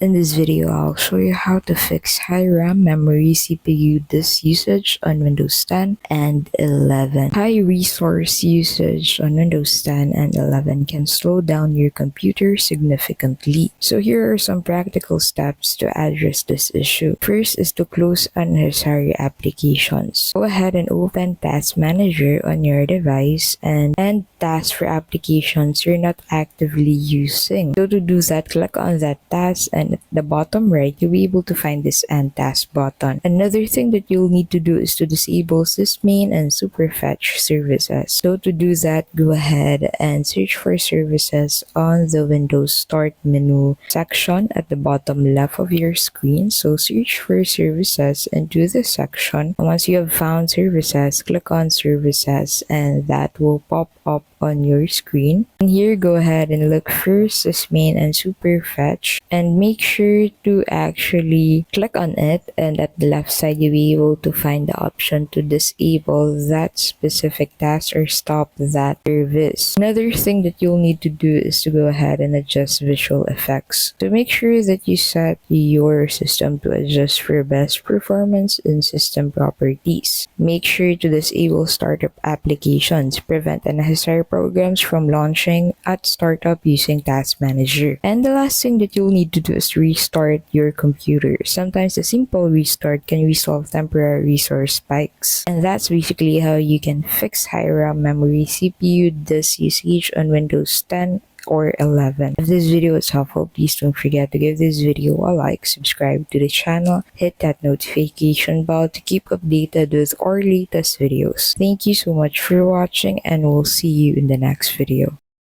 In this video, I'll show you how to fix high RAM memory CPU disk usage on Windows 10 and 11. High resource usage on Windows 10 and 11 can slow down your computer significantly. So here are some practical steps to address this issue. First is to close unnecessary applications. Go ahead and open Task Manager on your device and end tasks for applications you're not actively using. So to do that, click on that task, and at the bottom right, you'll be able to find this End Task button. Another thing that you'll need to do is to disable sysmain and superfetch services. So to do that, go ahead and search for services on the Windows Start menu section at the bottom left of your screen. So search for services and do the section. And once you have found services, click on services and that will pop up on your screen. And here, go ahead and look for sysmain and superfetch and make sure to actually click on it, and at the left side you'll be able to find the option to disable that specific task or stop that service. Another thing that you'll need to do is to go ahead and adjust visual effects. So make sure that you set your system to adjust for best performance in system properties. Make sure to disable startup applications, prevent unnecessary programs from launching at startup using Task Manager. And the last thing that you'll need to do is restart your computer. Sometimes a simple restart can resolve temporary resource spikes. And that's basically how you can fix high RAM memory CPU disk usage on Windows 10 or 11. If this video was helpful, please don't forget to give this video a like, subscribe to the channel, hit that notification bell to keep updated with our latest videos. Thank you so much for watching, and we'll see you in the next video.